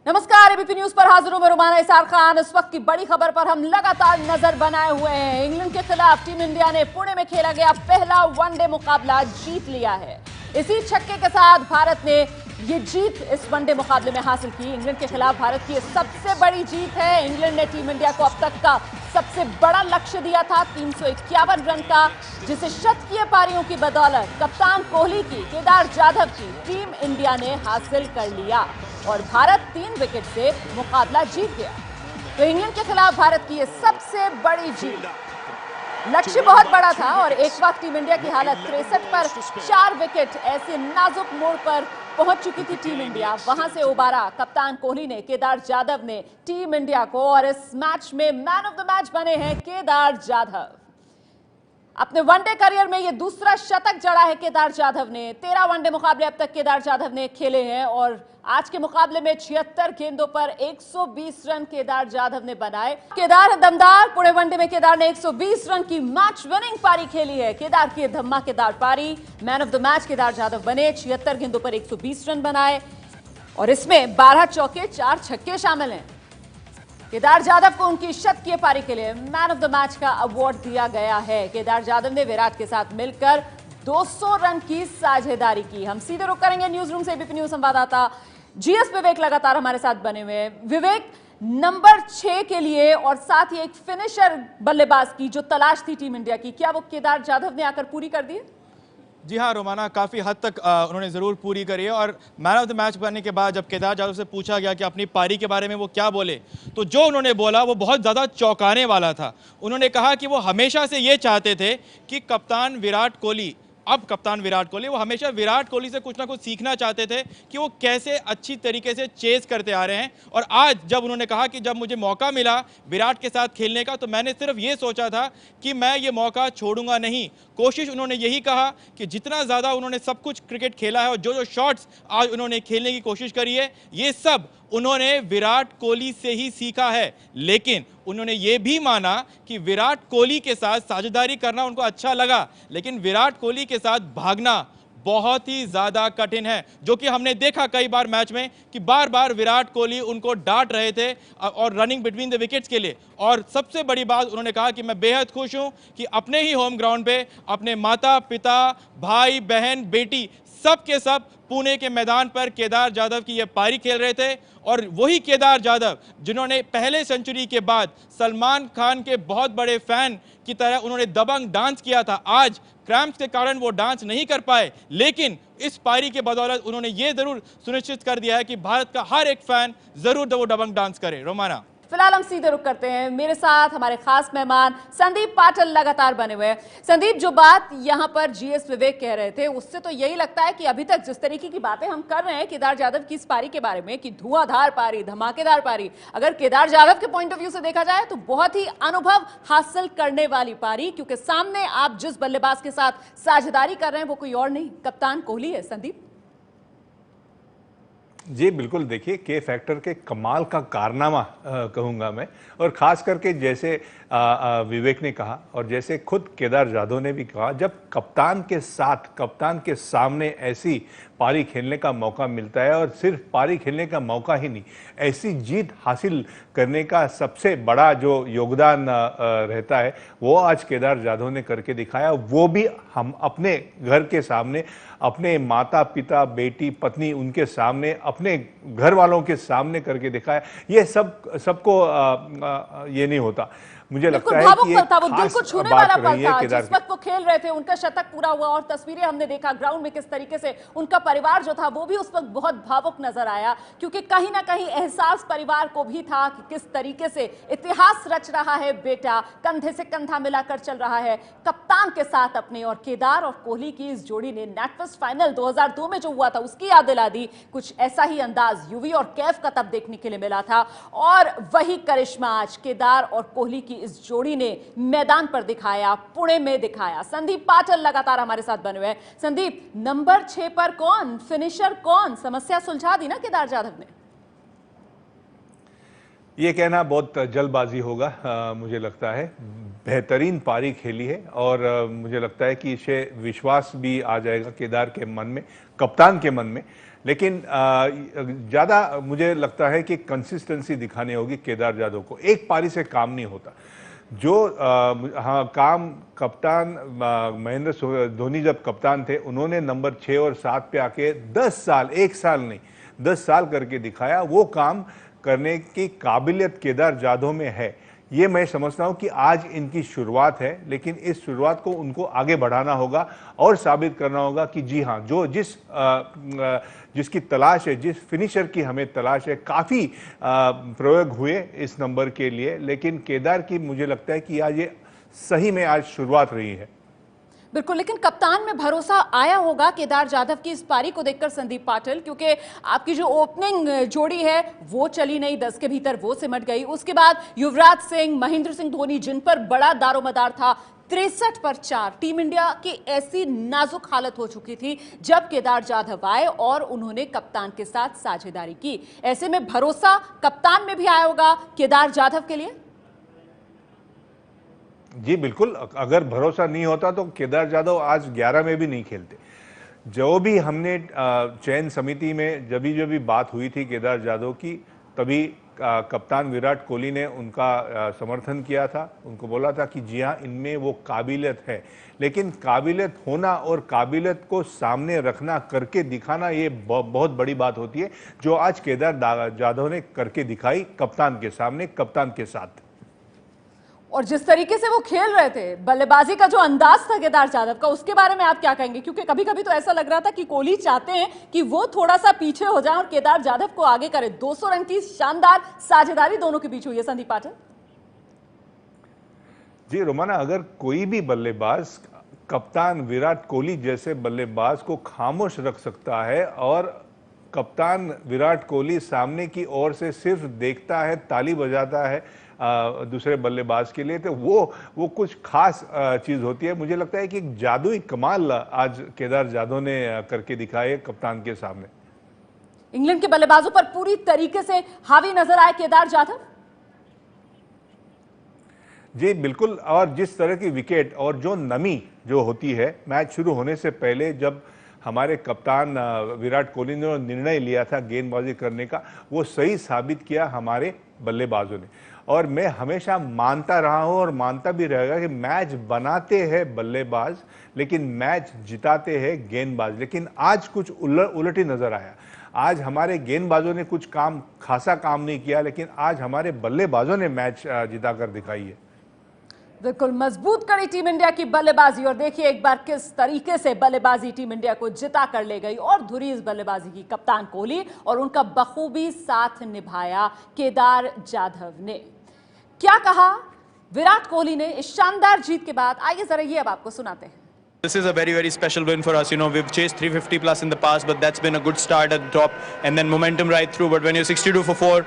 नमस्कार, ABP news पर हाजिर हूं मैं रुमाना इसार खान। इस वक्त की बड़ी खबर पर हम लगातार नजर बनाए हुए हैं। इंग्लैंड के खिलाफ टीम इंडिया ने पुणे में खेला गया पहला वनडे मुकाबला जीत लिया है। इसी छक्के के साथ भारत ने ये जीत इस वनडे मुकाबले में हासिल की। इंग्लैंड के खिलाफ भारत की सबसे बड़ी जीत है। इंग्लैंड ने टीम इंडिया को अब तक का सबसे बड़ा लक्ष्य दिया था 351 रन का, जिसे शतकीय पारियों की बदौलत कप्तान कोहली की, केदार जाधव की टीम इंडिया ने हासिल कर लिया और भारत 3 विकेट से मुकाबला जीत गया। तो इंग्लैंड के खिलाफ भारत की यह सबसे बड़ी जीत। लक्ष्य बहुत बड़ा था और एक वक्त टीम इंडिया की हालत 63 पर 4 विकेट ऐसे नाजुक मोड़ पर पहुंच चुकी थी टीम इंडिया। वहां से उबारा कप्तान कोहली ने, केदार जाधव ने टीम इंडिया को, और इस मैच में मैन ऑफ द मैच बने हैं केदार जाधव। अपने वनडे करियर में यह दूसरा शतक जड़ा है केदार जाधव ने। 13 वनडे मुकाबले अब तक केदार जाधव ने खेले हैं और आज के मुकाबले में 76 गेंदों पर 120 रन केदार जाधव ने बनाए। केदार है दमदार। पुणे वनडे में केदार ने 120 रन की मैच विनिंग पारी खेली है। केदार की धमाकेदार पारी, man of the match Kedar Jadhav बने। 76 गेंदों पर 120 रन बनाए और इसमें 12 चौके 4 छक्के शामिल हैं। केदार जाधव को उनकी शतकीय पारी के लिए मैन ऑफ द मैच का अवार्ड दिया गया है। केदार जाधव ने विराट के साथ मिलकर 200 रन की साझेदारी की। हम सीधे रुक करेंगे न्यूज रूम से। एबीपी न्यूज संवाददाता जीएस विवेक लगातार हमारे साथ बने हुए हैं। विवेक, नंबर 6 के लिए और साथ ही एक फिनिशर बल्लेबाज की जो तलाश थी टीम इंडिया की, क्या वो केदार जाधव ने आकर पूरी कर दी? जी हाँ रोमाना, काफ़ी हद तक उन्होंने ज़रूर पूरी करी है। और मैन ऑफ द मैच बनने के बाद जब केदार जाधव से पूछा गया कि अपनी पारी के बारे में वो क्या बोले, तो जो उन्होंने बोला वो बहुत ज़्यादा चौंकाने वाला था। उन्होंने कहा कि वो हमेशा से ये चाहते थे कि कप्तान विराट कोहली, अब कप्तान विराट कोहली, वो हमेशा विराट कोहली से कुछ ना कुछ सीखना चाहते थे कि वो कैसे अच्छी तरीके से चेस करते आ रहे हैं। और आज जब उन्होंने कहा कि जब मुझे मौका मिला विराट के साथ खेलने का, तो मैंने सिर्फ ये सोचा था कि मैं ये मौका छोड़ूंगा नहीं। कोशिश उन्होंने यही कहा कि जितना ज़्यादा उन्होंने सब कुछ क्रिकेट खेला है और जो जो शॉट्स आज उन्होंने खेलने की कोशिश करी है, ये सब उन्होंने विराट कोहली से ही सीखा है। लेकिन उन्होंने ये भी माना कि विराट कोहली के साथ साझेदारी करना उनको अच्छा लगा, लेकिन विराट कोहली के साथ भागना बहुत ही ज़्यादा कठिन है, जो कि हमने देखा कई बार मैच में कि बार बार विराट कोहली उनको डांट रहे थे और रनिंग बिटवीन द विकेट्स के लिए। और सबसे बड़ी बात उन्होंने कहा कि मैं बेहद खुश हूं कि अपने ही होम ग्राउंड पे अपने माता पिता, भाई बहन, बेटी, सब के सब पुणे के मैदान पर केदार जाधव की ये पारी खेल रहे थे। और वही केदार जाधव जिन्होंने पहले सेंचुरी के बाद सलमान खान के बहुत बड़े फैन की तरह उन्होंने दबंग डांस किया था, आज क्रैम्प्स के कारण वो डांस नहीं कर पाए, लेकिन इस पारी के बदौलत उन्होंने ये जरूर सुनिश्चित कर दिया है कि भारत का हर एक फैन जरूर वो दबंग डांस करे। रोमाना, फिलहाल हम सीधे रुक करते हैं। मेरे साथ हमारे खास मेहमान संदीप पाटिल लगातार बने हुए हैं। संदीप, जो बात यहां पर जीएस विवेक कह रहे थे, उससे तो यही लगता है कि अभी तक जिस तरीके की बातें हम कर रहे हैं केदार जाधव की इस पारी के बारे में कि धुआंधार पारी, धमाकेदार पारी, अगर केदार जाधव के पॉइंट ऑफ व्यू से देखा जाए तो बहुत ही अनुभव हासिल करने वाली पारी, क्योंकि सामने आप जिस बल्लेबाज के साथ साझेदारी कर रहे हैं वो कोई और नहीं, कप्तान कोहली है। संदीप जी बिल्कुल, देखिए के फैक्टर के कमाल का कारनामा कहूँगा मैं। और ख़ास करके जैसे विवेक ने कहा और जैसे खुद केदार जाधव ने भी कहा, जब कप्तान के साथ, कप्तान के सामने ऐसी पारी खेलने का मौका मिलता है, और सिर्फ पारी खेलने का मौका ही नहीं, ऐसी जीत हासिल करने का सबसे बड़ा जो योगदान रहता है वो आज केदार जाधव ने करके दिखाया। वो भी हम अपने घर के सामने, अपने माता पिता, बेटी, पत्नी, उनके सामने, अपने घर वालों के सामने करके दिखाया। ये सबको ये नहीं होता। मुझे लगता है कि वो दिल को छूने वाला पल था जिस वक्त वो खेल रहे थे, उनका शतक पूरा हुआ और तस्वीरें हमने देखा ग्राउंड में किस तरीके से उनका परिवार जो था वो भी उस वक्त बहुत भावुक नजर आया, क्योंकि कहीं ना कहीं एहसास परिवार को भी था कि किस तरीके से इतिहास रच रहा है बेटा, कंधे से कंधा मिलाकर चल रहा है कप्तान के साथ अपने। और केदार और कोहली की इस जोड़ी ने नेटफेस्ट फाइनल 2002 में जो हुआ था उसकी याद दिला दी। कुछ ऐसा ही अंदाज युवी और कैफ का तब देखने के लिए मिला था और वही करिश्मा आज केदार और कोहली की इस जोड़ी ने मैदान पर दिखाया, पुणे में दिखाया। संदीप पाटिल लगातार हमारे साथ बने हुए हैं। संदीप, नंबर 6 पर कौन, फिनिशर कौन, समस्या सुलझा दी ना केदार जाधव ने? ये कहना बहुत जल्दबाजी होगा। मुझे लगता है बेहतरीन पारी खेली है और मुझे लगता है कि इसे विश्वास भी आ जाएगा केदार के मन में, कप्तान के मन में। लेकिन ज़्यादा मुझे लगता है कि कंसिस्टेंसी दिखानी होगी केदार जाधव को। एक पारी से काम नहीं होता। जो हाँ काम कप्तान महेंद्र धोनी जब कप्तान थे, उन्होंने नंबर 6 और 7 पे आके 10 साल, 1 साल नहीं 10 साल करके दिखाया। वो काम करने की काबिलियत केदार जाधव में है। ये मैं समझता हूँ कि आज इनकी शुरुआत है, लेकिन इस शुरुआत को उनको आगे बढ़ाना होगा और साबित करना होगा कि जी हाँ, जो जिसकी तलाश है, जिस फिनिशर की हमें तलाश है, काफ़ी प्रयोग हुए इस नंबर के लिए, लेकिन केदार की मुझे लगता है कि आज ये सही में आज शुरुआत रही है। बिल्कुल, लेकिन कप्तान में भरोसा आया होगा केदार जाधव की इस पारी को देखकर संदीप पाटिल, क्योंकि आपकी जो ओपनिंग जोड़ी है वो चली नहीं, 10 के भीतर वो सिमट गई। उसके बाद युवराज सिंह, महेंद्र सिंह धोनी, जिन पर बड़ा दारोमदार था, 63 पर 4। टीम इंडिया की ऐसी नाजुक हालत हो चुकी थी जब केदार जाधव आए और उन्होंने कप्तान के साथ साझेदारी की। ऐसे में भरोसा कप्तान में भी आया होगा केदार जाधव के लिए। जी बिल्कुल, अगर भरोसा नहीं होता तो केदार जाधव आज 11 में भी नहीं खेलते। जो भी हमने चयन समिति में जब भी बात हुई थी केदार जाधव की, तभी कप्तान विराट कोहली ने उनका समर्थन किया था। उनको बोला था कि जी हाँ, इनमें वो काबिलियत है, लेकिन काबिलियत होना और काबिलियत को सामने रखना, करके दिखाना, ये बहुत बड़ी बात होती है, जो आज केदार जाधव ने करके दिखाई कप्तान के सामने, कप्तान के साथ। और जिस तरीके से वो खेल रहे थे, बल्लेबाजी का जो अंदाज था केदार जाधव का, उसके बारे में आप क्या कहेंगे? क्योंकि कभी कभी तो ऐसा लग रहा था कि कोहली चाहते हैं कि वो थोड़ा सा पीछे हो जाए और केदार जाधव को आगे करे। 200 रन की शानदार साझेदारी दोनों के बीच हुई है। संदीप पाटिल जी रोमाना, अगर कोई भी बल्लेबाज कप्तान विराट कोहली जैसे बल्लेबाज को खामोश रख सकता है और कप्तान विराट कोहली सामने की ओर से सिर्फ देखता है, ताली बजाता है दूसरे बल्लेबाज के लिए, तो वो कुछ खास चीज़ होती है। मुझे लगता है कि एक जादुई कमाल आज केदार जाधव ने करके दिखाया कप्तान के सामने। इंग्लैंड के बल्लेबाजों पर पूरी तरीके से हावी नजर आए केदार जाधव। जी बिल्कुल, और जिस तरह की विकेट और जो नमी जो होती है मैच शुरू होने से पहले, जब हमारे कप्तान विराट कोहली ने निर्णय लिया था गेंदबाजी करने का, वो सही साबित किया हमारे बल्लेबाजों ने। और मैं हमेशा मानता रहा हूं और मानता भी रहेगा कि मैच बनाते हैं बल्लेबाज, लेकिन मैच जिताते हैं गेंदबाज। लेकिन आज कुछ उलट ही नजर आया। आज हमारे गेंदबाजों ने कुछ खासा काम नहीं किया, लेकिन आज हमारे बल्लेबाजों ने मैच जिताकर दिखाई है। बिल्कुल मजबूत कड़ी टीम इंडिया की बल्लेबाजी, और देखिए एक बार किस तरीके से बल्लेबाजी टीम इंडिया को जिता कर ले गई। और धुरी इस बल्लेबाजी की कप्तान कोहली, और उनका बखूबी साथ निभाया केदार जाधव ने। क्या कहा विराट कोहली ने इस शानदार जीत के बाद, आइए जरा ये अब आपको सुनाते हैं। This is a very, very special win for us. You know, we've chased 350 plus in the past, but that's been a good start at the top and then momentum right through. But when you're 62 for 4,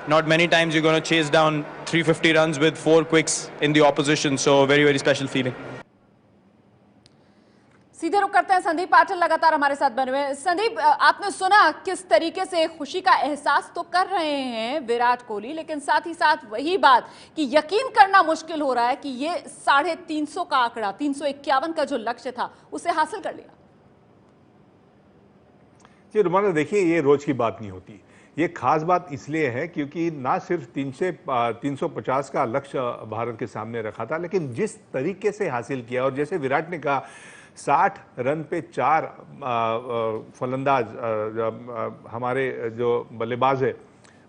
not many times you're going to chase down 350 runs with 4 quicks in the opposition. So very, very special feeling. सीधे रुक करते हैं, संदीप पाटिल लगातार हमारे साथ बने हुए। संदीप, आपने सुना किस तरीके से खुशी का एहसास तो कर रहे हैं विराट कोहली, लेकिन साथ ही साथ वही बात कि यकीन करना मुश्किल हो रहा है कि ये 350 का आंकड़ा, 351 का जो लक्ष्य था, उसे हासिल कर लिया। जी रुमाना, देखिए ये रोज की बात नहीं होती। ये खास बात इसलिए है क्योंकि ना सिर्फ 350 का लक्ष्य भारत के सामने रखा था, लेकिन जिस तरीके से हासिल किया, और जैसे विराट ने कहा 60 रन पे 4 फलंदाज हमारे जो बल्लेबाज है,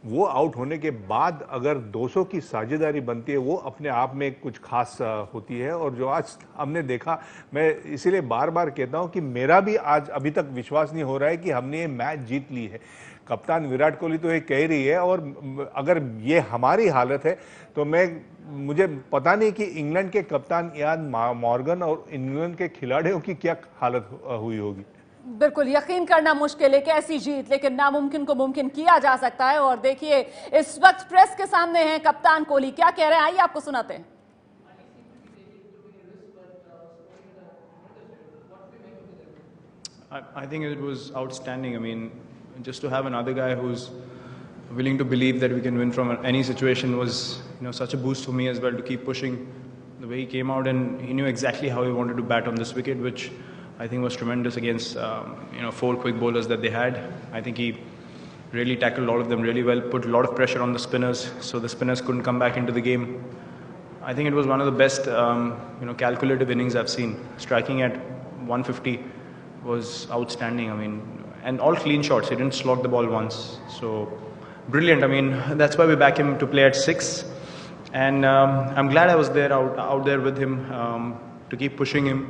वो आउट होने के बाद अगर 200 की साझेदारी बनती है, वो अपने आप में कुछ खास होती है। और जो आज हमने देखा, मैं इसीलिए बार बार कहता हूं कि मेरा भी आज अभी तक विश्वास नहीं हो रहा है कि हमने ये मैच जीत ली है। कप्तान विराट कोहली तो ये कह रही है, और अगर ये हमारी हालत है तो मुझे पता नहीं कि इंग्लैंड के कप्तान इयान मॉर्गन और इंग्लैंड के खिलाड़ियों की क्या हालत हुई होगी। बिल्कुल यकीन करना मुश्किल है कि ऐसी जीत, लेकिन नामुमकिन को मुमकिन किया जा सकता है। और देखिए इस वक्त प्रेस के सामने हैं कप्तान कोहली, क्या कह रहे हैं, आइए आपको सुनाते हैं। I think it was outstanding. I mean, just to have another guy who's willing to believe that we can win from any situation was, such a boost for me as well, to keep pushing. The way he came out and he knew exactly how he wanted to bat on this wicket, which I think was tremendous against 4 quick bowlers that they had. I think he really tackled all of them really well, put a lot of pressure on the spinners, so the spinners couldn't come back into the game. I think it was one of the best calculative innings I've seen. Striking at 150 was outstanding. I mean, and all clean shots. He didn't slog the ball once. So brilliant. I mean, that's why we back him to play at 6. And I'm glad I was there out there with him to keep pushing him.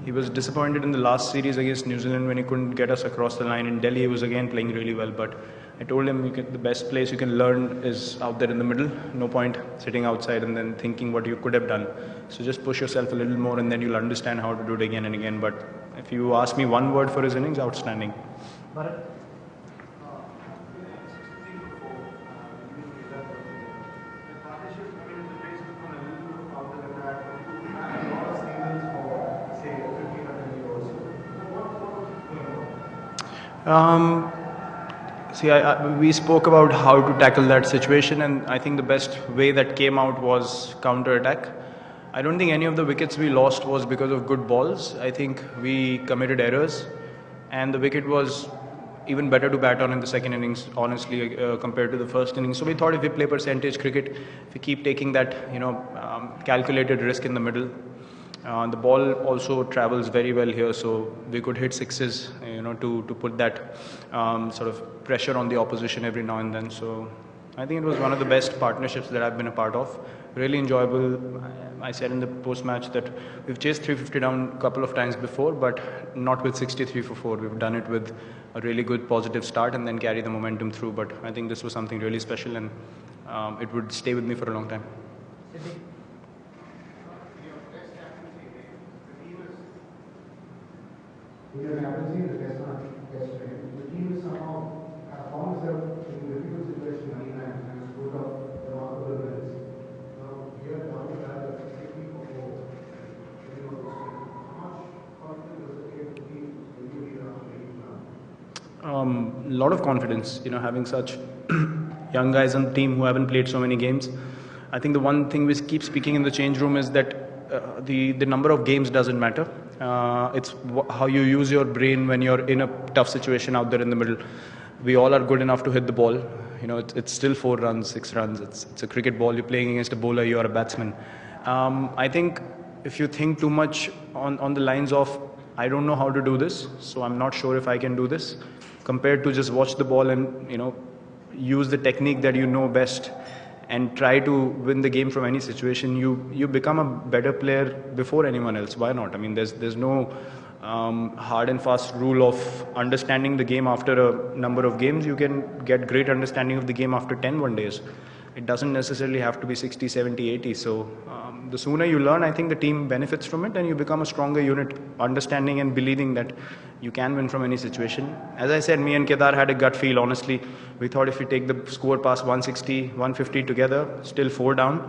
He was disappointed in the last series against New Zealand when he couldn't get us across the line. In Delhi, he was again playing really well. But I told him the best place you can learn is out there in the middle. No point sitting outside and then thinking what you could have done. So just push yourself a little more and then you'll understand how to do it again and again. But if you ask me one word for his innings, outstanding. We spoke about how to tackle that situation, and I think the best way that came out was counter-attack. I don't think any of the wickets we lost was because of good balls. I think we committed errors, and the wicket was even better to bat on in the second innings, honestly, compared to the first innings. So we thought if we play percentage cricket, if we keep taking that, calculated risk in the middle, the ball also travels very well here, so we could hit sixes, to put that sort of pressure on the opposition every now and then. So I think it was one of the best partnerships that I've been a part of. Really enjoyable. I said in the post-match that we've chased 350 down a couple of times before, but not with 63 for 4. We've done it with a really good positive start and then carry the momentum through. But I think this was something really special, and it would stay with me for a long time. In your captaincy in the test match yesterday, the team is somehow found itself in a difficult situation many times and has put up remarkable results. Now, here down the line, the 60 for 4, how much confidence does it give the team when you lead around the game now? A lot of confidence, having such young guys on the team who haven't played so many games. I think the one thing we keep speaking in the change room is that the number of games doesn't matter. It's how you use your brain when you're in a tough situation out there in the middle. We all are good enough to hit the ball. It's still 4 runs, 6 runs. It's a cricket ball. You're playing against a bowler. You're a batsman. I think if you think too much on the lines of, I don't know how to do this, so I'm not sure if I can do this, compared to just watch the ball and, use the technique that you know best and try to win the game from any situation, you become a better player before anyone else. Why not? I mean, there's no hard and fast rule of understanding the game after a number of games. You can get great understanding of the game after 10 one-days. It doesn't necessarily have to be 60, 70, 80. So the sooner you learn, I think the team benefits from it and you become a stronger unit, understanding and believing that you can win from any situation. As I said, me and Kedar had a gut feel, honestly. We thought if we take the score past 160, 150 together, still 4 down,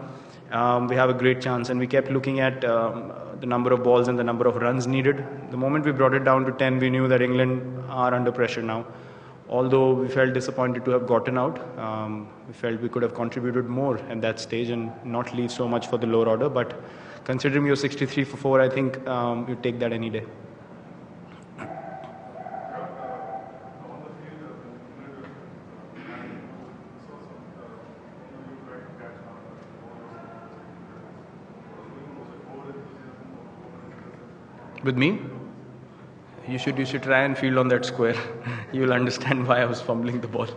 we have a great chance. And we kept looking at the number of balls and the number of runs needed. The moment we brought it down to 10, we knew that England are under pressure now. Although we felt disappointed to have gotten out, we felt we could have contributed more at that stage and not leave so much for the lower order. But considering you're 63 for 4, I think you take that any day. With me? You should try and field on that square. You'll understand why I was fumbling the ball.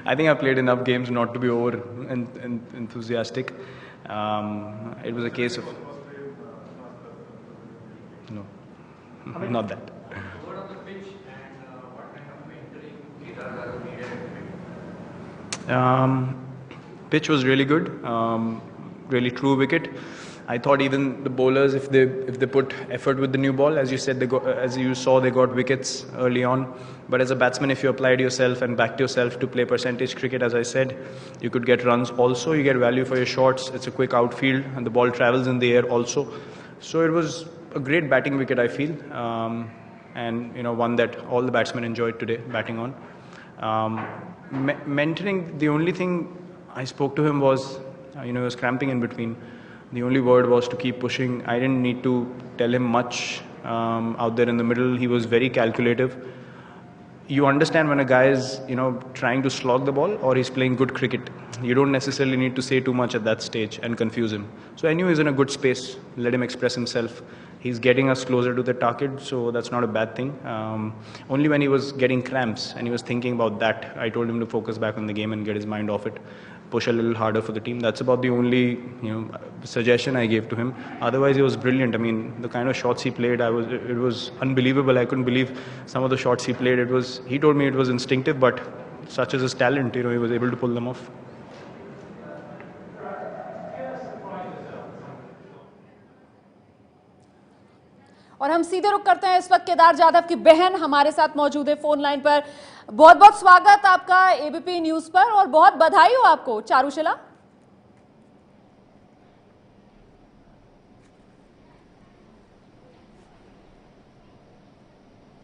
I think I played enough games not to be over enthusiastic. It was a case of no, not that. What on the pitch and what kind of mentoring needed? Pitch was really good, really true wicket. I thought even the bowlers, if they put effort with the new ball, as you said, as you saw, they got wickets early on. But as a batsman, if you applied yourself and backed yourself to play percentage cricket, as I said, you could get runs also. You get value for your shots. It's a quick outfield, and the ball travels in the air also. So it was a great batting wicket, I feel, and one that all the batsmen enjoyed today batting on. Mentoring, the only thing I spoke to him was, he was cramping in between. The only word was to keep pushing. I didn't need to tell him much out there in the middle. He was very calculative. You understand when a guy is, trying to slog the ball or he's playing good cricket. You don't necessarily need to say too much at that stage and confuse him. So I knew he's in a good space. Let him express himself. He's getting us closer to the target, so that's not a bad thing. Only when he was getting cramps and he was thinking about that, I told him to focus back on the game and get his mind off it. Push a little harder for the team. That's about the only suggestion I gave to him. Otherwise, he was brilliant. I mean, the kind of shots he played, it was unbelievable. I couldn't believe some of the shots he played. He told me it was instinctive, but such is his talent. He was able to pull them off. और हम सीधे रुक करते हैं इस वक्त केदार जाधव की बहन हमारे साथ मौजूद है फोन लाइन पर। बहुत बहुत स्वागत आपका एबीपी न्यूज पर और बहुत बधाई हो आपको चारुशिला।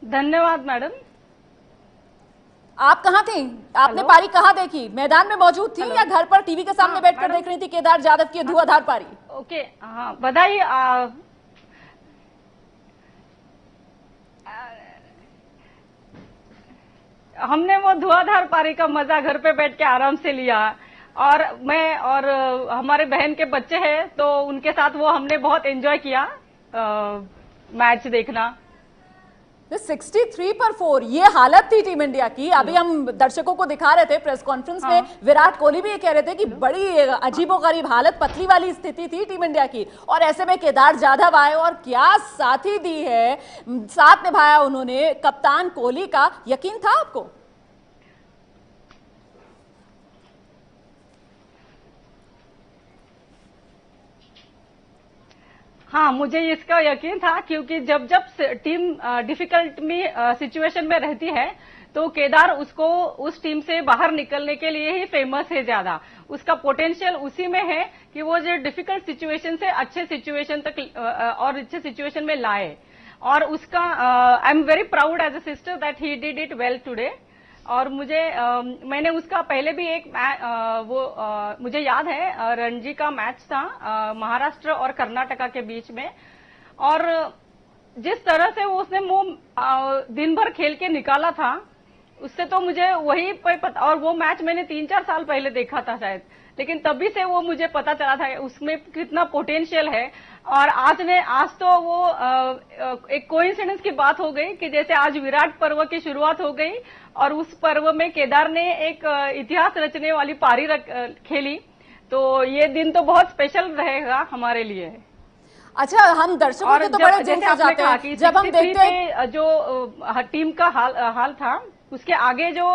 धन्यवाद मैडम। आप कहाँ थी? आपने पारी कहाँ देखी? मैदान में मौजूद थी या घर पर टीवी के सामने बैठकर देख रही थी केदार जाधव की धुआंधार पारी? ओके, हाँ, बधाई। हमने वो धुआंधार पारी का मजा घर पे बैठ के आराम से लिया और मैं और हमारे बहन के बच्चे हैं तो उनके साथ वो हमने बहुत एंजॉय किया मैच देखना। 63 पर 4 ये हालत थी टीम इंडिया की। अभी हम दर्शकों को दिखा रहे थे प्रेस कॉन्फ्रेंस में, विराट कोहली भी ये कह रहे थे कि बड़ी अजीबोगरीब हालत, पतली वाली स्थिति थी टीम इंडिया की और ऐसे में केदार जाधव आए और क्या साथी दी है, साथ निभाया उन्होंने कप्तान कोहली का। यकीन था आपको? हाँ, मुझे इसका यकीन था क्योंकि जब टीम डिफिकल्ट में सिचुएशन में रहती है तो केदार उसको उस टीम से बाहर निकलने के लिए ही फेमस है। ज्यादा उसका पोटेंशियल उसी में है कि वो जो डिफिकल्ट सिचुएशन से अच्छे सिचुएशन तक और अच्छे सिचुएशन में लाए। और उसका I am very proud as a sister that he did it well today. और मैंने उसका पहले भी एक मुझे याद है रणजी का मैच था महाराष्ट्र और कर्नाटका के बीच में, और जिस तरह से उसने दिन भर खेल के निकाला था उससे तो मुझे वही पता। और वो मैच मैंने 3-4 साल पहले देखा था शायद, लेकिन तभी से वो मुझे पता चला था उसमें कितना पोटेंशियल है। और आज तो वो एक कोइंसिडेंस की बात हो गई कि जैसे आज विराट पर्व की शुरुआत हो गई और उस पर्व में केदार ने एक इतिहास रचने वाली पारी खेली, तो ये दिन तो बहुत स्पेशल रहेगा हमारे लिए। अच्छा, हम दर्शकों के तो बड़े जिंस हो जाते हैं जब हम देखते हैं जो टीम का हाल था उसके आगे जो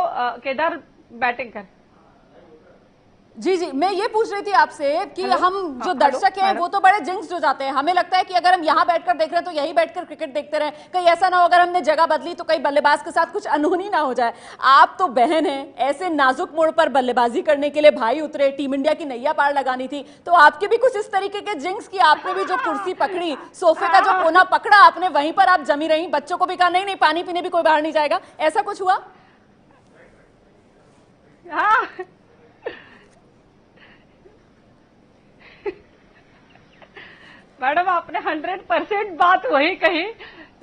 केदार बैटिंग कर। जी, मैं ये पूछ रही थी आपसे कि हम जो दर्शक हैं वो तो बड़े जिंक्स हो जाते हैं। हमें लगता है कि अगर हम यहाँ बैठकर देख रहे हैं तो यहीं बैठकर क्रिकेट देखते रहें, कहीं ऐसा ना हो अगर हमने जगह बदली तो कहीं बल्लेबाज के साथ कुछ अनहोनी ना हो जाए। आप तो बहन हैं, ऐसे नाजुक मोड़ पर बल्लेबाजी करने के लिए भाई उतरे, टीम इंडिया की नैया पार लगानी थी, तो आपके भी कुछ इस तरीके के जिंक्स की आपने भी जो कुर्सी पकड़ी, सोफे का जो कोना पकड़ा आपने, वहीं पर आप जमी रही, बच्चों को भी कहा नहीं पानी पीने भी कोई बाहर नहीं जाएगा, ऐसा कुछ हुआ? हाँ, मैडम आपने 100% बात वही कही।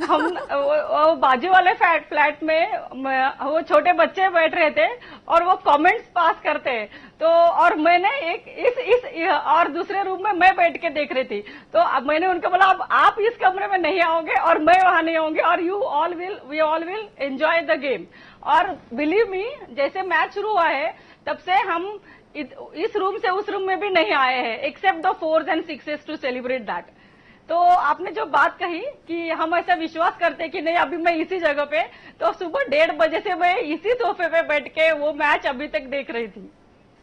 हम वो बाजू वाले फ्लैट में वो छोटे बच्चे बैठ रहे थे और वो कमेंट्स पास करते तो, और मैंने इस और दूसरे रूम में मैं बैठ के देख रही थी, तो अब मैंने उनको बोला अब आप इस कमरे में नहीं आओगे और मैं वहां नहीं आऊंगी और we all will enjoy the game. और बिलीव मी, जैसे मैच शुरू हुआ है तब से हम इस रूम से उस रूम में भी नहीं आए हैं except the 4s and 6s to celebrate that. तो आपने जो बात कही कि हम ऐसा विश्वास करते कि नहीं अभी मैं इसी जगह पे, तो सुबह 1:30 बजे से मैं इसी सोफे पे बैठ के वो मैच अभी तक देख रही थी।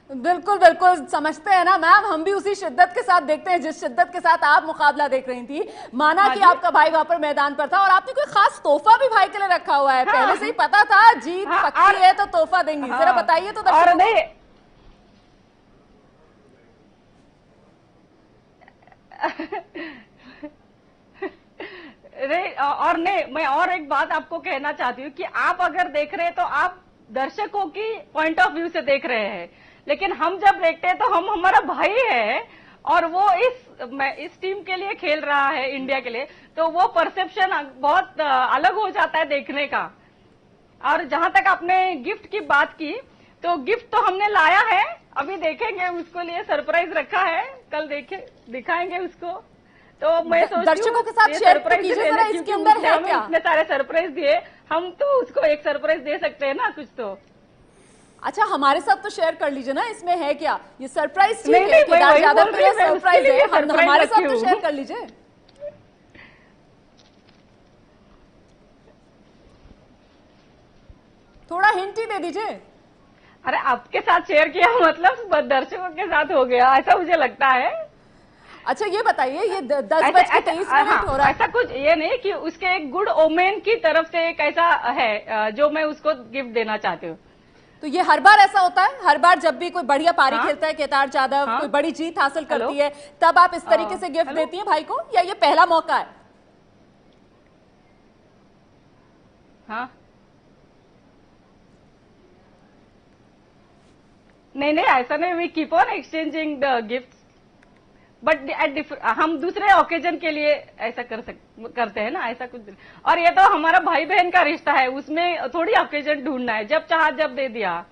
बिल्कुल बिल्कुल, समझते हैं ना मैम, हम भी उसी शिद्दत के साथ देखते हैं जिस शिद्दत के साथ आप मुकाबला देख रही थी। माना कि आपका भाई वहां पर मैदान पर था और आपने कोई खास तोहफा भी भाई के लिए रखा हुआ है। पहले से ही पता था जीत पक्की है तो तोहफा देंगी, जरा बताइए तो दर्शकों को। मैं और एक बात आपको कहना चाहती हूँ कि आप अगर देख रहे हैं तो आप दर्शकों की पॉइंट ऑफ व्यू से देख रहे हैं, लेकिन हम जब देखते हैं तो हम हमारा भाई है और वो इस टीम के लिए खेल रहा है, इंडिया के लिए, तो वो परसेप्शन बहुत अलग हो जाता है देखने का। और जहां तक आपने गिफ्ट की बात की, तो गिफ्ट तो हमने लाया है, अभी देखेंगे, उसको लिए सरप्राइज रखा है, कल दिखाएंगे उसको। तो मैं सोचती हूँ दर्शकों के साथ शेयर तो कीजिए जरा, इसके अंदर है क्या? इतने सारे सरप्राइज दिए, हम तो उसको एक सरप्राइज दे सकते हैं ना कुछ तो। अच्छा, हमारे साथ तो शेयर कर लीजिए ना, इसमें है क्या? ये सरप्राइज नहीं, ठीक है, केदार वही जाधव बोल के रही लिए हूँ, मैं सरप्राइज उसके लिए है, surprise हमारे साथ रखी तो हूँ। शेयर कर लीजिए। थोड़ा हिंट ही दे दीजिए। अरे आपके साथ शेयर किया मतलब दर्शकों के साथ हो गया, ऐसा मुझे लगता है। अच्छा ये बताइए, ये 10:23 हो रहा है, ऐसा कुछ ये नहीं कि उसके एक गुड ओमेन की तरफ से एक ऐसा है जो मैं उसको गिफ्ट देना चाहती हूँ। तो ये हर बार ऐसा होता है? हर बार जब भी कोई बढ़िया पारी हाँ? खेलता है केदार जाधव, हाँ? कोई बड़ी जीत हासिल हेलो? करती है, तब आप इस तरीके से गिफ्ट हेलो? देती हैं भाई को, या ये पहला मौका है? हाँ, नहीं ऐसा नहीं, we keep on exchanging the gift, but हम दूसरे ओकेजन के लिए ऐसा करते हैं ना, ऐसा कुछ। और ये तो हमारा भाई बहन का रिश्ता है, उसमें थोड़ी ओकेजन ढूंढना है, जब चाहा जब दे दिया।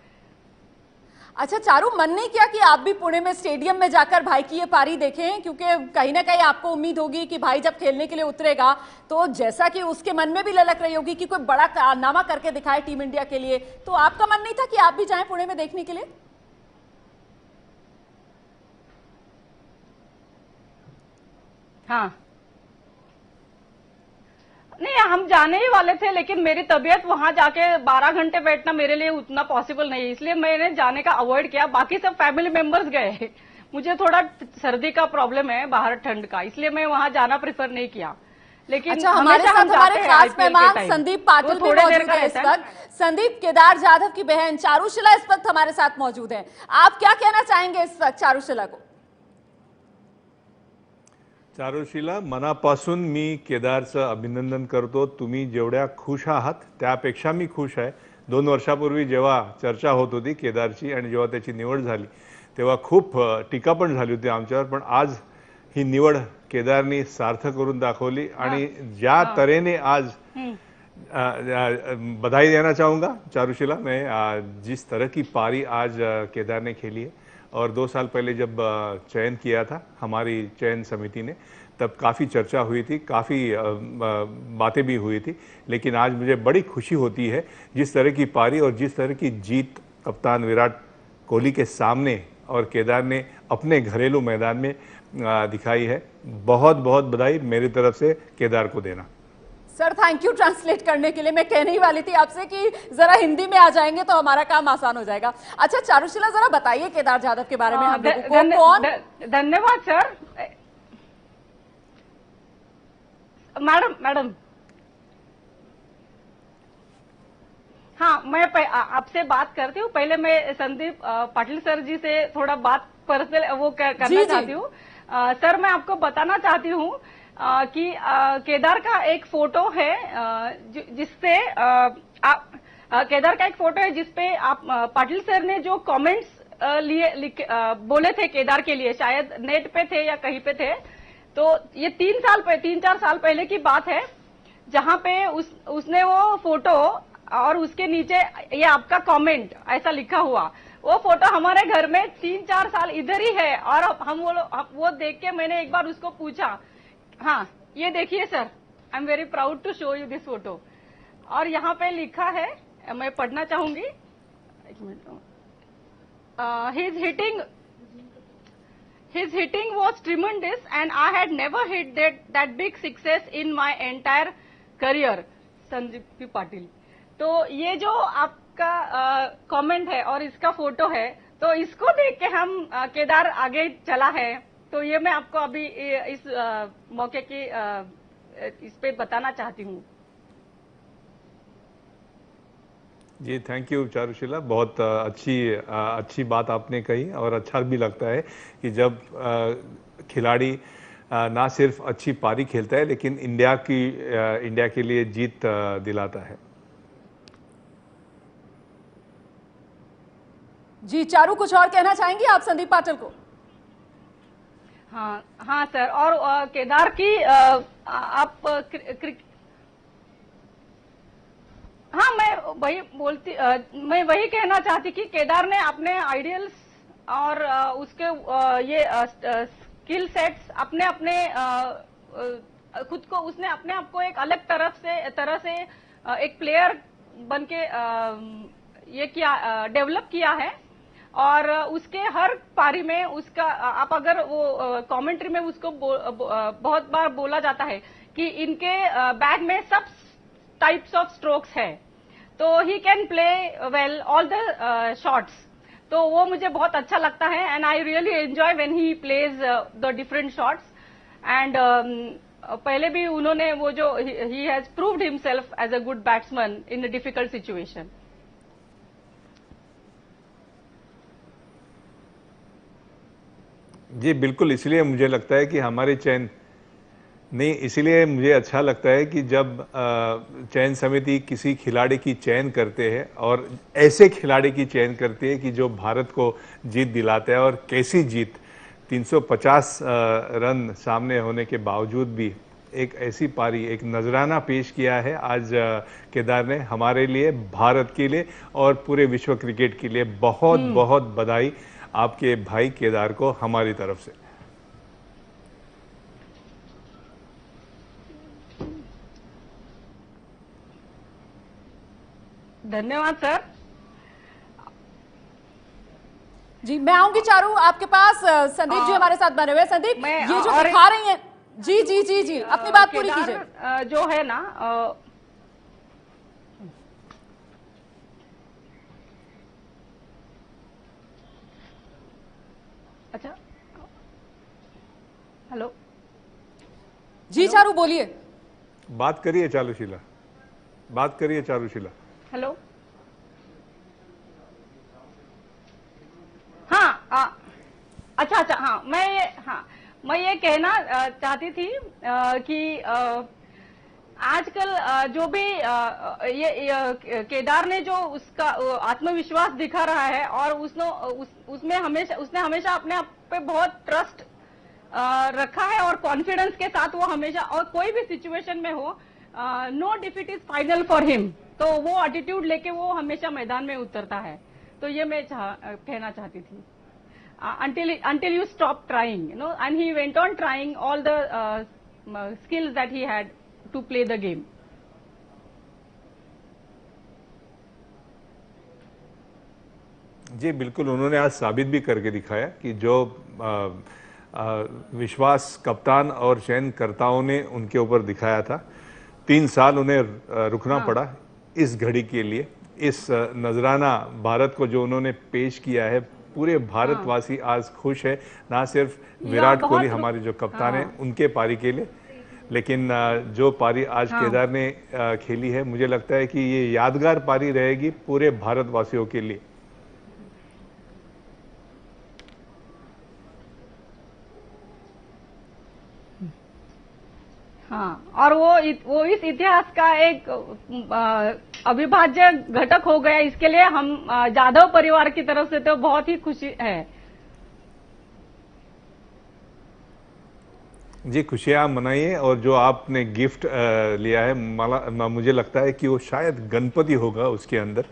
अच्छा चारू, मन नहीं किया कि आप भी पुणे में स्टेडियम में जाकर भाई की ये पारी देखें? क्योंकि कहीं ना कहीं आपको उम्मीद होगी कि भाई जब खेलने के लिए उतरेगा तो जैसा कि उसके मन में भी ललक रही होगी कि कोई बड़ा कारनामा करके दिखाए टीम इंडिया के लिए, तो आपका मन नहीं था कि आप भी जाएं पुणे में देखने के लिए? हाँ, नहीं हम जाने ही वाले थे, लेकिन मेरी तबीयत वहां जाके 12 घंटे बैठना मेरे लिए उतना पॉसिबल नहीं, इसलिए मैंने जाने का अवॉइड किया। बाकी सब फैमिली मेंबर्स गए, मुझे थोड़ा सर्दी का प्रॉब्लम है, बाहर ठंड का, इसलिए मैं वहां जाना प्रेफर नहीं किया। लेकिन अच्छा, हमारे साथ हमारे खास मेहमान संदीप पाटिल भी थोड़े देर मौजूद का है इस रहता है। वक्त। संदीप, केदार जाधव की बहन चारुशिला इस वक्त हमारे साथ मौजूद है, आप क्या कहना चाहेंगे इस वक्त चारुशिला को? चारुशिला, मनापासून मी केदारचं अभिनंदन करतो। तुम्ही जेवढ्या खुश आहात त्यापेक्षा मी खुश आहे। 2 वर्षापूर्वी जेव्हा चर्चा होत होती केदारची आणि जेव्हा त्याची निवड झाली तेव्हा खूप टीका पण झाली होती आमच्यावर, पण आज ही निवड केदारनी सार्थ करून दाखवली आणि ज्या तऱ्हेने आज बधाई देना चाहूँगा चारुशिला, मैं जिस तरह की पारी आज केदार ने खेली है, और 2 साल पहले जब चयन किया था हमारी चयन समिति ने, तब काफ़ी चर्चा हुई थी, काफ़ी बातें भी हुई थी, लेकिन आज मुझे बड़ी खुशी होती है जिस तरह की पारी और जिस तरह की जीत कप्तान विराट कोहली के सामने और केदार ने अपने घरेलू मैदान में दिखाई है। बहुत बहुत बधाई मेरी तरफ से केदार को देना। सर थैंक यू ट्रांसलेट करने के लिए। मैं कहने ही वाली थी आपसे कि जरा हिंदी में आ जाएंगे तो हमारा काम आसान हो जाएगा। अच्छा चारुशिला, जरा बताइए केदार जाधव के बारे में हम लोगों को। कौन? धन्यवाद सर। मैडम हाँ, मैं आपसे बात करती हूँ। पहले मैं संदीप पाटिल सर जी से थोड़ा बात पर्सनल वो करना चाहती हूँ। सर मैं आपको बताना चाहती हूँ कि केदार का एक फोटो है जिससे केदार का एक फोटो है जिसपे आप पाटिल सर ने जो कमेंट्स बोले थे केदार के लिए, शायद नेट पे थे या कहीं पे थे, तो ये 3-4 साल पहले की बात है, जहां पे उसने वो फोटो और उसके नीचे ये आपका कमेंट ऐसा लिखा हुआ, वो फोटो हमारे घर में 3-4 साल इधर ही है। और हम वो देख के मैंने एक बार उसको पूछा, हाँ ये देखिए sir, I am very proud to show you this photo. और यहाँ पे लिखा है, मैं पढ़ना चाहूंगी, एक minute. His hitting was tremendous and I had never hit that big success in my entire career, Sandeep Patil. तो ये जो आपका कमेंट है और इसका फोटो है, तो इसको देख के हम केदार आगे चला है, तो ये मैं आपको अभी इस मौके की इस पे बताना चाहती हूँ। जी थैंक यू चारुशिला, बहुत अच्छी बात आपने कही, और अच्छा भी लगता है कि जब खिलाड़ी ना सिर्फ अच्छी पारी खेलता है लेकिन इंडिया के लिए जीत दिलाता है। जी चारू, कुछ और कहना चाहेंगी आप संदीप पाटिल को? हाँ हाँ सर, और केदार की आप हाँ, मैं वही कहना चाहती कि केदार ने अपने आइडियल्स और उसके ये स्किल सेट्स अपने अपने खुद को, उसने अपने आप को एक अलग तरह से एक प्लेयर बनके ये किया, डेवलप किया है। और उसके हर पारी में उसका, आप अगर वो कमेंट्री में उसको बहुत बार बोला जाता है कि इनके बैग में सब टाइप्स ऑफ स्ट्रोक्स है, तो he can play well all the shots. तो वो मुझे बहुत अच्छा लगता है, and I really enjoy when he plays the different shots. And पहले भी उन्होंने वो जो he has proved himself as a good batsman in a difficult situation. जी बिल्कुल, इसलिए मुझे लगता है कि हमारे चयन नहीं, इसीलिए मुझे अच्छा लगता है कि जब चयन समिति किसी खिलाड़ी की चयन करते हैं और ऐसे खिलाड़ी की चयन करती है कि जो भारत को जीत दिलाते हैं, और कैसी जीत, 350 रन सामने होने के बावजूद भी एक ऐसी पारी, एक नजराना पेश किया है आज केदार ने हमारे लिए, भारत के लिए और पूरे विश्व क्रिकेट के लिए। बहुत बहुत बधाई आपके भाई केदार को हमारी तरफ से। धन्यवाद सर। जी मैं आऊंगी चारू आपके पास। संदीप जी हमारे साथ बने हुए। संदीप, ये जो दिखा रही हैं, जी जी जी जी अपनी बात पूरी कीजिए। जो है ना, अच्छा, हेलो जी चारू बोलिए। बात करिए चारुशीला, बात करिए चारुशीला। हेलो, हाँ अच्छा, हाँ मैं ये कहना चाहती थी कि आजकल जो भी ये केदार ने जो उसका आत्मविश्वास दिखा रहा है, और उसने हमेशा अपने आप पे बहुत ट्रस्ट रखा है, और कॉन्फिडेंस के साथ वो हमेशा, और कोई भी सिचुएशन में हो, no defeat is final for him, तो वो एटीट्यूड लेके वो हमेशा मैदान में उतरता है। तो ये मैं कहना चाहती थी। Until you stop trying, you know, and he went on trying all the skills that he had to play the game. जी बिल्कुल, उन्होंने आज साबित भी करके दिखाया कि जो विश्वास कप्तान और चयनकर्ताओं ने उनके ऊपर दिखाया था, 3 साल उन्हें रुकना पड़ा इस घड़ी के लिए, इस नजराना भारत को जो उन्होंने पेश किया है। पूरे भारतवासी आज खुश है, ना सिर्फ विराट कोहली हमारे जो कप्तान हैं उनके पारी के लिए, लेकिन जो पारी आज केदार ने खेली है, मुझे लगता है कि ये यादगार पारी रहेगी पूरे भारतवासियों के लिए। हाँ, और वो इस इतिहास का एक अविभाज्य घटक हो गया। इसके लिए हम जाधव परिवार की तरफ से तो बहुत ही खुशी है। जी खुशियां मनाइए, और जो आपने गिफ्ट लिया है, मुझे लगता है कि वो शायद गणपति होगा उसके अंदर,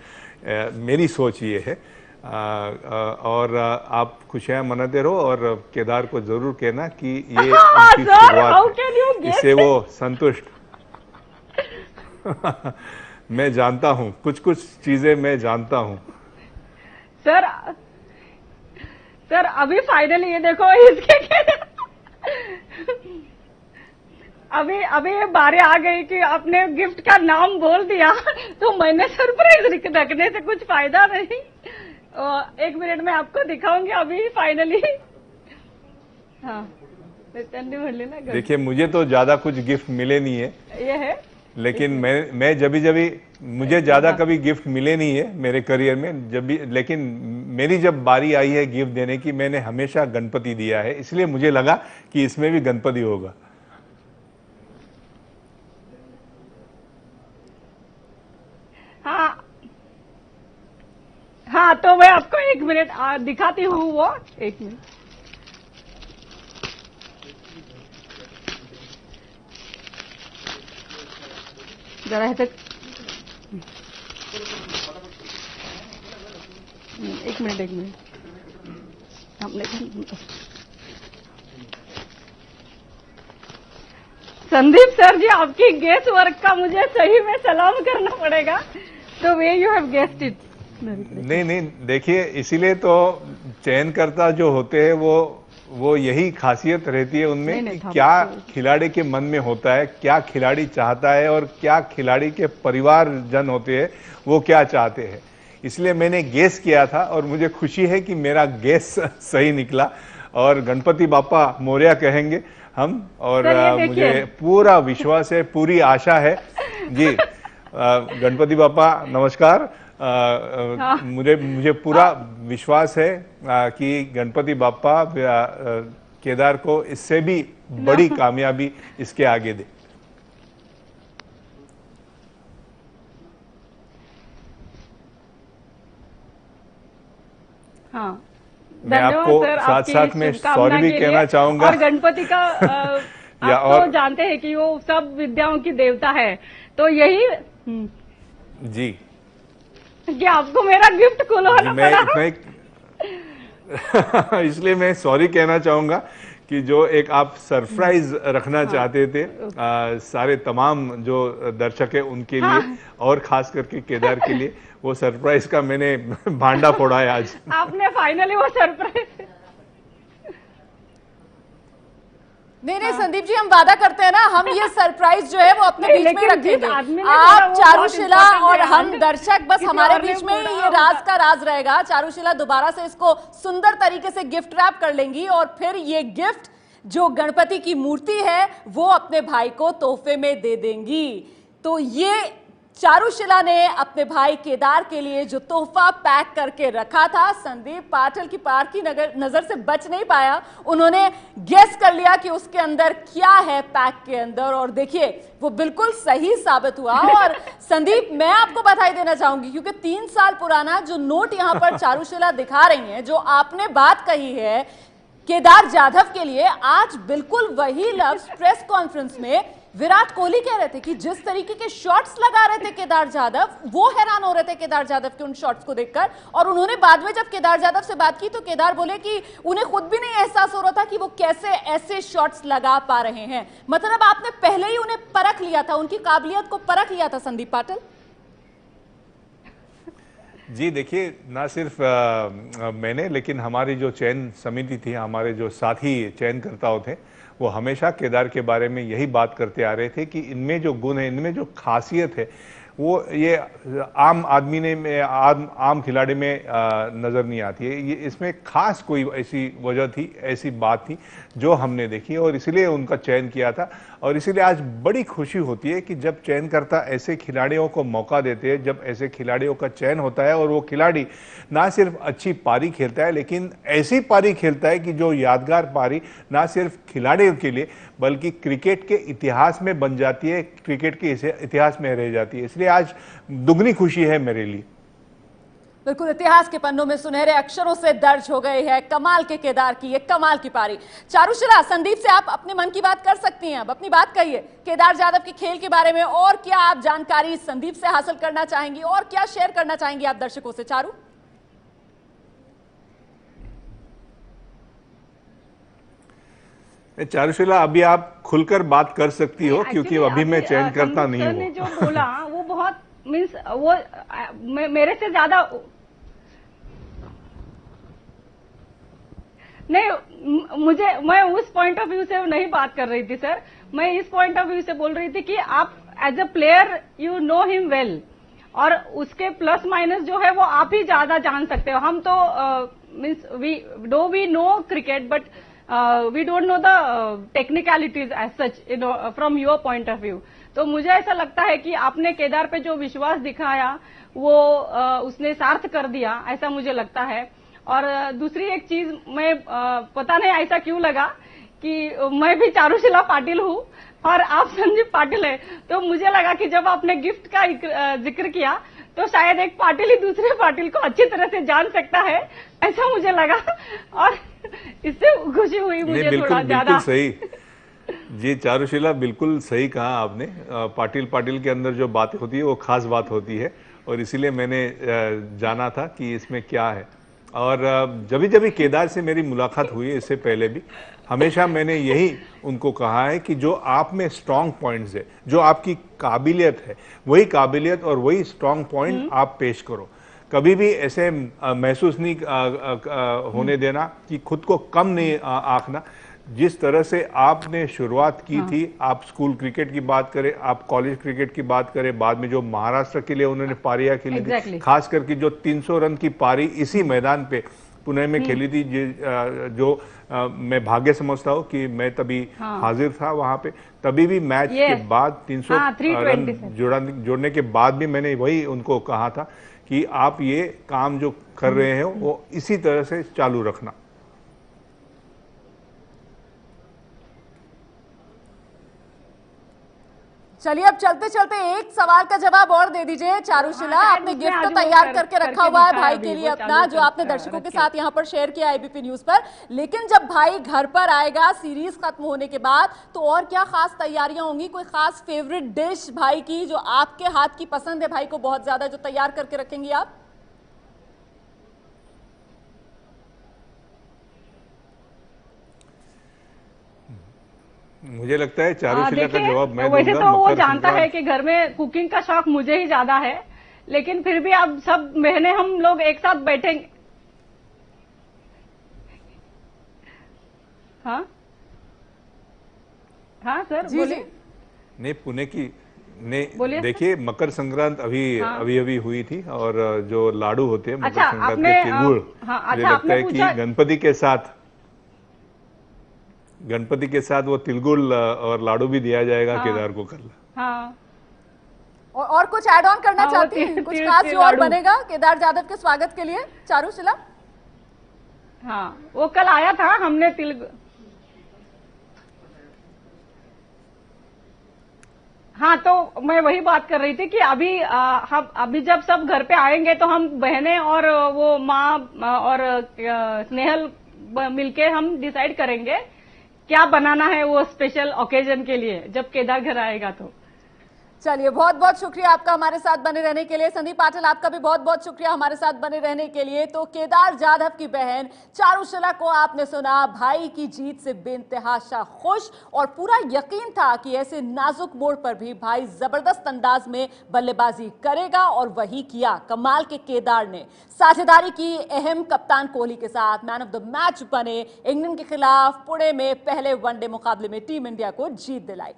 मेरी सोच ये है। और आप खुशियां मनाते रहो, और केदार को जरूर कहना कि ये उनकी शुरुआत है, इससे वो संतुष्ट। मैं जानता हूं, कुछ चीजें मैं जानता हूं। सर अभी फाइनली ये देखो, इसके अभी ये बारी आ गई कि आपने गिफ्ट का नाम बोल दिया, तो मैंने सरप्राइज रखने से कुछ फायदा नहीं। 1 मिनट में आपको दिखाऊंगी अभी फाइनली। हाँ, देखिए, मुझे तो ज्यादा कुछ गिफ्ट मिले नहीं है, ये है, लेकिन मैं जब मुझे ज्यादा कभी गिफ्ट मिले नहीं है मेरे करियर में, लेकिन मेरी जब बारी आई है गिफ्ट देने की, मैंने हमेशा गणपति दिया है, इसलिए मुझे लगा कि इसमें भी गणपति होगा। हाँ, तो मैं आपको 1 मिनट दिखाती हूँ वो। 1 मिनट। जरा तक एक मिनट संदीप सर जी, आपकी गेस वर्क का मुझे सही में सलाम करना पड़ेगा। The way you have guessed it. नहीं, देखिए, इसीलिए तो चयनकर्ता जो होते हैं वो यही खासियत रहती है उनमें कि क्या खिलाड़ी के मन में होता है, क्या खिलाड़ी चाहता है और क्या खिलाड़ी के परिवारजन होते हैं वो क्या चाहते हैं। इसलिए मैंने गेस किया था और मुझे खुशी है कि मेरा गेस सही निकला और गणपति बापा मोरया कहेंगे हम। और मुझे पूरा विश्वास है, पूरी आशा है जी। गणपति बापा नमस्कार। मुझे पूरा विश्वास है कि गणपति बापा केदार को इससे भी बड़ी कामयाबी इसके आगे दे। हाँ, मैं आपको साथ साथ में सॉरी भी कहना चाहूंगा। और गणपति का आप तो जानते हैं कि वो सब विद्याओं की देवता है, तो यही जी कि आपको मेरा गिफ्ट खुलवाना पड़ा। इसलिए मैं सॉरी कहना चाहूंगा कि जो एक आप सरप्राइज रखना चाहते थे सारे तमाम जो दर्शक है उनके लिए और खास करके केदार के लिए, वो सरप्राइज का मैंने भांडा फोड़ा है आज। आपने फाइनली वो सरप्राइज। नहीं संदीप जी, हम वादा करते हैं ना, हम ये सरप्राइज जो है वो अपने बीच में रखेंगे। आप, चारुशिला और हम दर्शक, बस हमारे बीच में ही ये राज का राज रहेगा। चारुशिला दोबारा से इसको सुंदर तरीके से गिफ्ट रैप कर लेंगी और फिर ये गिफ्ट जो गणपति की मूर्ति है वो अपने भाई को तोहफे में दे देंगी। तो ये चारुशिला ने अपने भाई केदार के लिए जो तोहफा पैक करके रखा था, संदीप पाटिल की पार की नजर से बच नहीं पाया। उन्होंने गेस कर लिया कि उसके अंदर क्या है पैक के अंदर, और देखिए वो बिल्कुल सही साबित हुआ। और संदीप, मैं आपको बधाई देना चाहूंगी क्योंकि 3 साल पुराना जो नोट यहां पर चारुशिला दिखा रही हैं, जो आपने बात कही है केदार जाधव के लिए, आज बिल्कुल वही लफ्ज प्रेस कॉन्फ्रेंस में विराट कोहली कह रहे थे कि जिस तरीके के शॉट्स लगा रहे थे केदार जाधव, वो हैरान हो रहे थे केदार जाधव के उन शॉट्स को देखकर। और उन्होंने बाद में जब केदार जाधव से बात की तो केदार बोले कि उन्हें खुद भी नहीं एहसास हो रहा था कि वो कैसे ऐसे शॉट्स लगा पा रहे हैं। मतलब आपने पहले ही उन्हें परख लिया था, उनकी काबिलियत को परख लिया था संदीप पाटिल। जी देखिए, ना सिर्फ मैंने, लेकिन हमारी जो चयन समिति थी, हमारे जो साथी चयनकर्ताओं थे, वो हमेशा केदार के बारे में यही बात करते आ रहे थे कि इनमें जो गुण है, इनमें जो खासियत है, वो ये आम आदमी में आम खिलाड़ी में नज़र नहीं आती है। ये इसमें खास कोई ऐसी वजह थी, ऐसी बात थी जो हमने देखी और इसीलिए उनका चयन किया था। और इसीलिए आज बड़ी खुशी होती है कि जब चयनकर्ता ऐसे खिलाड़ियों को मौका देते हैं, जब ऐसे खिलाड़ियों का चयन होता है और वो खिलाड़ी ना सिर्फ अच्छी पारी खेलता है, लेकिन ऐसी पारी खेलता है कि जो यादगार पारी ना सिर्फ खिलाड़ियों के लिए बल्कि क्रिकेट के इतिहास में बन जाती है, क्रिकेट के इतिहास में रह जाती है। इसलिए आज दुगनी खुशी है मेरे लिए। बिल्कुल इतिहास के पन्नों में सुनहरे अक्षरों से दर्ज हो गई है कमाल के केदार की ये कमाल की पारी। चारुशिला, संदीप से आप अपने मन की बात कर सकती हैं, अब अपनी बात कहिए केदार जाधव के खेल के बारे में, और क्या आप जानकारी संदीप से हासिल करना चाहेंगी और क्या शेयर करना चाहेंगी आप दर्शकों से। चारू? चारुशिला, अभी आप खुलकर बात कर सकती हो क्योंकि अभी मैं चयनकर्ता नहीं हूँ। ने जो बोला वो बहुत मीन्स वो मेरे से ज्यादा नहीं, मैं उस पॉइंट ऑफ व्यू से नहीं बात कर रही थी सर। मैं इस पॉइंट ऑफ व्यू से बोल रही थी कि आप as a player you know him well, और उसके प्लस माइनस जो है वो आप ही ज्यादा जान सकते हो। हम तो means we know cricket but we don't know the technicalities as such, you know, from your point of view. तो मुझे ऐसा लगता है कि आपने केदार पे जो विश्वास दिखाया वो उसने सार्थ कर दिया, ऐसा मुझे लगता है। और दूसरी एक चीज, मैं पता नहीं ऐसा क्यों लगा कि मैं भी चारुशिला पाटिल हूँ और आप संदीप पाटिल है, तो मुझे लगा कि जब आपने गिफ्ट का जिक्र किया तो शायद एक पाटिल ही दूसरे पाटिल को अच्छी तरह से जान सकता है, ऐसा मुझे लगा और इससे खुशी हुई मुझे थोड़ा ज्यादा। जी चारुशीला, बिल्कुल सही कहा आपने। पाटिल पाटिल के अंदर जो बातें होती है वो खास बात होती है, और इसीलिए मैंने जाना था कि इसमें क्या है। और जब जब केदार से मेरी मुलाकात हुई है, इससे पहले भी हमेशा मैंने यही उनको कहा है कि जो आप में स्ट्रांग पॉइंट्स है, जो आपकी काबिलियत है, वही काबिलियत और वही स्ट्रांग पॉइंट आप पेश करो। कभी भी ऐसे महसूस नहीं होने देना कि खुद को कम नहीं आंकना। जिस तरह से आपने शुरुआत की थी, आप स्कूल क्रिकेट की बात करें, आप कॉलेज क्रिकेट की बात करें, बाद में जो महाराष्ट्र के लिए उन्होंने पारियां खेली थी, खास करके जो 300 रन की पारी इसी मैदान पे पुणे में खेली थी, जो मैं भाग्य समझता हूँ कि मैं तभी हाजिर था वहां पे। तभी भी मैच के बाद 300 रन जोड़ने के बाद भी मैंने वही उनको कहा था कि आप ये काम जो कर रहे हैं वो इसी तरह से चालू रखना। चलिए अब चलते चलते एक सवाल का जवाब और दे दीजिए चारुशीला। आपने गिफ्ट तो तैयार करके रखा हुआ है भाई के लिए अपना, जो आपने दर्शकों के साथ यहाँ पर शेयर किया एबीपी न्यूज पर, लेकिन जब भाई घर पर आएगा सीरीज खत्म होने के बाद, तो और क्या खास तैयारियां होंगी? कोई खास फेवरेट डिश भाई की जो आपके हाथ की पसंद है भाई को बहुत ज्यादा, जो तैयार करके रखेंगी आप? मुझे लगता है चारुशीला का जवाब मैं वैसे दूंगा। तो वो जानता है कि घर में कुकिंग का शौक मुझे ही ज्यादा है, लेकिन फिर भी अब सब बहनें हम लोग एक साथ बैठेंगे। हाँ हाँ सर बोलिए। नहीं, पुणे की नहीं, देखिए मकर संक्रांत अभी हुई थी, और जो लाडू होते हैं मकर संक्रांत के तिलगुड़, मुझे लगता है कि गणपति के साथ वो तिलगुड़ और लाडू भी दिया जाएगा केदार को कल। हाँ। और कुछ ऐड ऑन करना चाहती हैं? कुछ खास जो और बनेगा केदार जाधव के स्वागत के लिए चारुशीला? हाँ, वो कल आया था, हमने तिलगुड़, हाँ तो मैं वही बात कर रही थी कि हम अभी जब सब घर पे आएंगे तो हम बहनें और वो माँ और स्नेहल मिलके हम डिसाइड करेंगे क्या बनाना है वो स्पेशल ओकेजन के लिए जब केदार घर आएगा। तो चलिए बहुत बहुत शुक्रिया आपका हमारे साथ बने रहने के लिए। संदीप पाटिल आपका भी बहुत बहुत शुक्रिया हमारे साथ बने रहने के लिए। तो केदार जाधव की बहन चारुशीला को आपने सुना, भाई की जीत से बेइंतहा खुश, और पूरा यकीन था कि ऐसे नाजुक मोड़ पर भी भाई जबरदस्त अंदाज में बल्लेबाजी करेगा, और वही किया। कमाल के केदार ने साझेदारी की अहम कप्तान कोहली के साथ, मैन ऑफ द मैच बने, इंग्लैंड के खिलाफ पुणे में पहले वनडे मुकाबले में टीम इंडिया को जीत दिलाई।